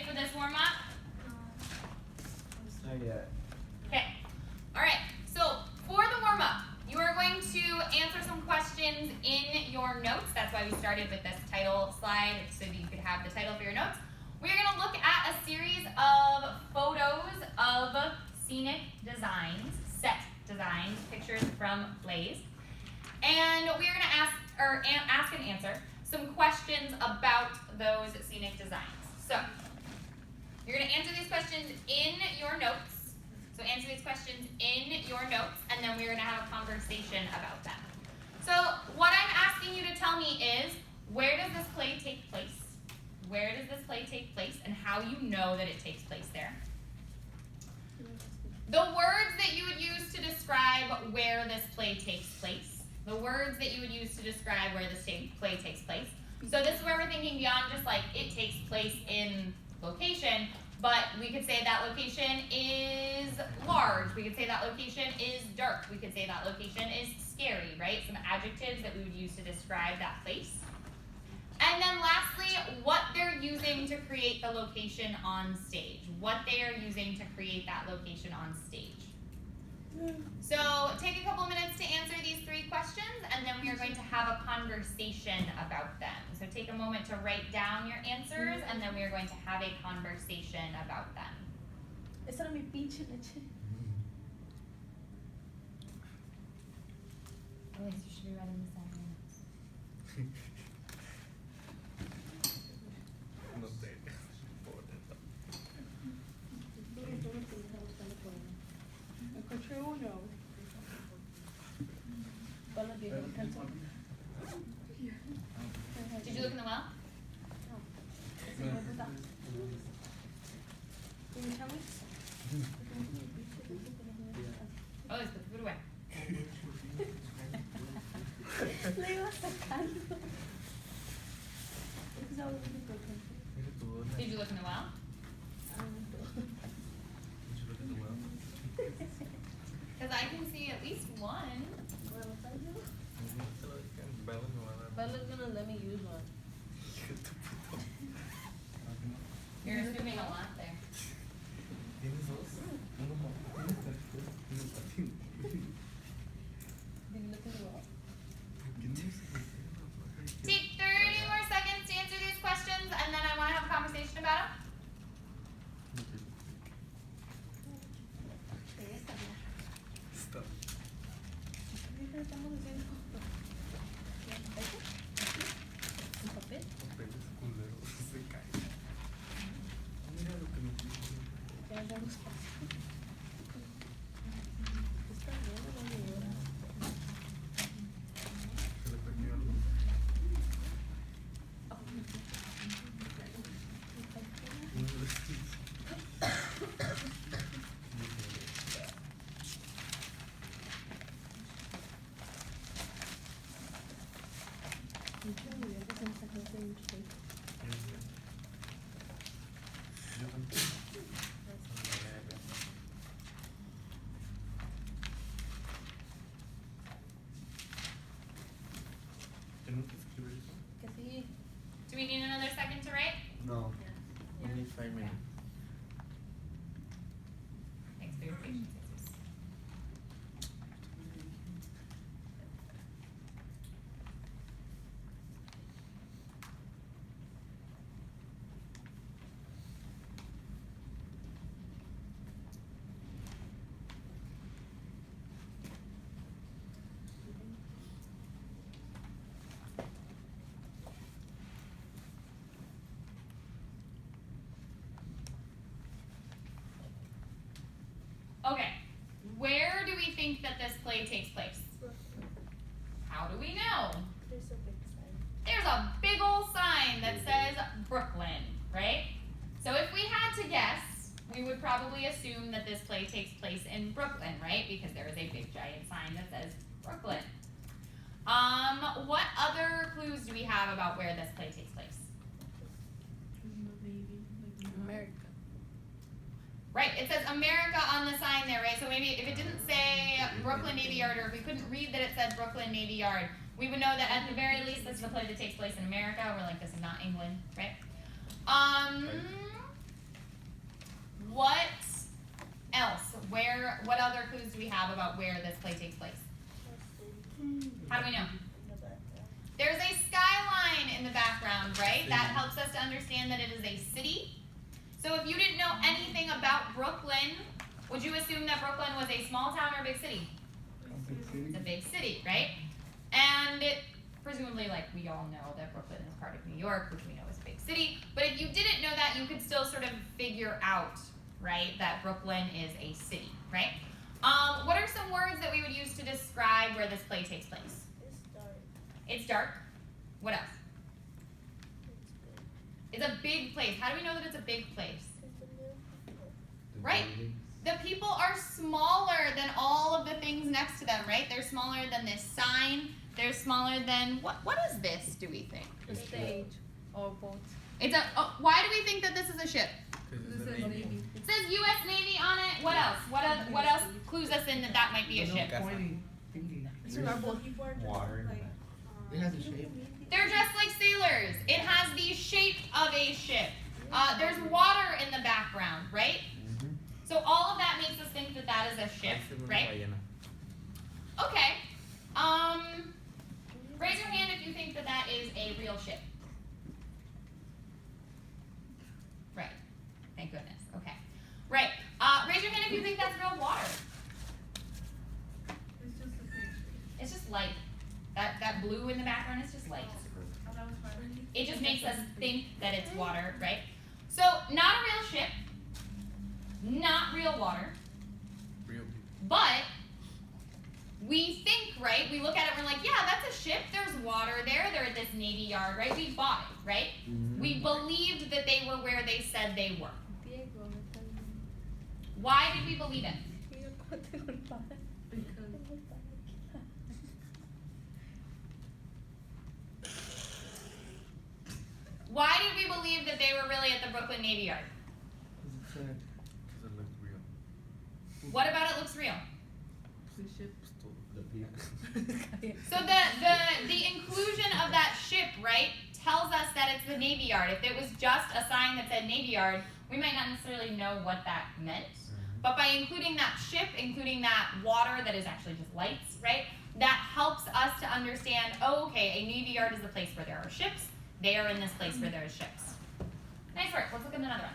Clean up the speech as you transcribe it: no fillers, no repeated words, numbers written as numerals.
for this warm-up? Not yet. Okay. All right. So for the warm-up, you are going to answer some questions in your notes. That's why we started with this title slide, so that you could have the title for your notes. We're going to look at a series of photos of scenic designs, set designs, pictures from plays. And we're going to ask and answer some questions about those scenic designs. So you're going to answer these questions in your notes. So answer these questions in your notes, and then we're going to have a conversation about them. So what I'm asking you to tell me is, where does this play take place? Where does this play take place, and how you know that it takes place there? The words that you would use to describe where this play takes place. The words that you would use to describe where this play takes place. So this is where we're thinking beyond just like it takes place in location, but we could say that location is large. We could say that location is dark. We could say that location is scary, right? Some adjectives that we would use to describe that place. And then lastly, what they're using to create the location on stage. What they are using to create that location on stage. So take a couple minutes to answer these 3 questions, and then we are going to have a conversation about them. So take a moment to write down your answers, and then we are going to have a conversation about them. Esa era mi pinche leche. At least you should be writing this down in your notes. No sé. Encontré uno. ¿Cuál lo dijo? Did you look in the well? Can you tell me? Oh, let's put the food away. Le iba sacando. This is how we do it. Did you look in the well? Because I can see at least one. Bella's gonna let me use one. You're assuming a lot there. Did you look in the wall? Take 30 more seconds to answer these questions, and then I want to have a conversation about them. Stop. ¿Qué estamos haciendo? ¿Un papel? Papeles culeros, se caen. Mira lo que me dice. Ya damos espacio. Está bien, no me llora. ¿Se le perdió algo? Yo tampoco. ¿Tenemos que escribir eso? Que sí. Do we need another second to write? No. Yeah. Only 5 minutes. Thanks for your patience. Okay, where do we think that this play takes place? How do we know? There's a big sign. There's a big old sign that says Brooklyn, right? So if we had to guess, we would probably assume that this play takes place in Brooklyn, right? Because there is a big giant sign that says Brooklyn. What other clues do we have about where this play takes place? America. Right, it says America on the sign there, right? So maybe if it didn't say Brooklyn Navy Yard, or if we couldn't read that it said Brooklyn Navy Yard, we would know that at the very least this is a play that takes place in America. We're like, this is not England, right? what other clues do we have about where this play takes place? How do we know? There's a skyline in the background, right? That helps us to understand that it is a city. So if you didn't know anything about Brooklyn, would you assume that Brooklyn was a small town or a big city? It's a big city, right? And presumably, like, we all know that Brooklyn is part of New York, which we know is a big city. But if you didn't know that, you could still sort of figure out, right, that Brooklyn is a city, right? What are some words that we would use to describe where this play takes place? It's dark. It's dark. What else? It's big. It's a big place. How do we know that it's a big place? It's a new. Right. The people are smaller than all of the things next to them, right? They're smaller than this sign. They're smaller than, what is this, do we think? The stage or boat. It's a, why do we think that this is a ship? Because it's This a is navy. Navy. It says U.S. Navy on it. What else? What else clues us in that that might be a ship? Pointy thingy. It's our boat. Water in the back. It has a shape. They're dressed like sailors. It has the shape of a ship. There's water in the background, right? So all of that makes us think that that is a ship, right? Okay. Raise your hand if you think that that is a real ship. Right. Thank goodness. Okay. Right. Raise your hand if you think that's real water. It's just a picture. It's just light. That blue in the background is just light. Oh, that was fine. It just makes us think that it's water, right? So not a real ship, not real water, Real people. but we think, right? We look at it, we're like, yeah, that's a ship. There's water there. They're at this Navy yard, right? We bought it, right? We believed that they were where they said they were. Diego, me está viendo. Why did we believe it? Diego, ¿cómo te culpas? Why did we believe that they were really at the Brooklyn Navy Yard? Because it looked real. What about it looks real? The ship. The people. So the inclusion of that ship, right, tells us that it's the Navy Yard. If it was just a sign that said Navy Yard, we might not necessarily know what that meant. But by including that ship, including that water that is actually just lights, right, that helps us to understand, oh, okay, a Navy Yard is the place where there are ships. They are in this place where there are ships. Nice work. Let's look at another one.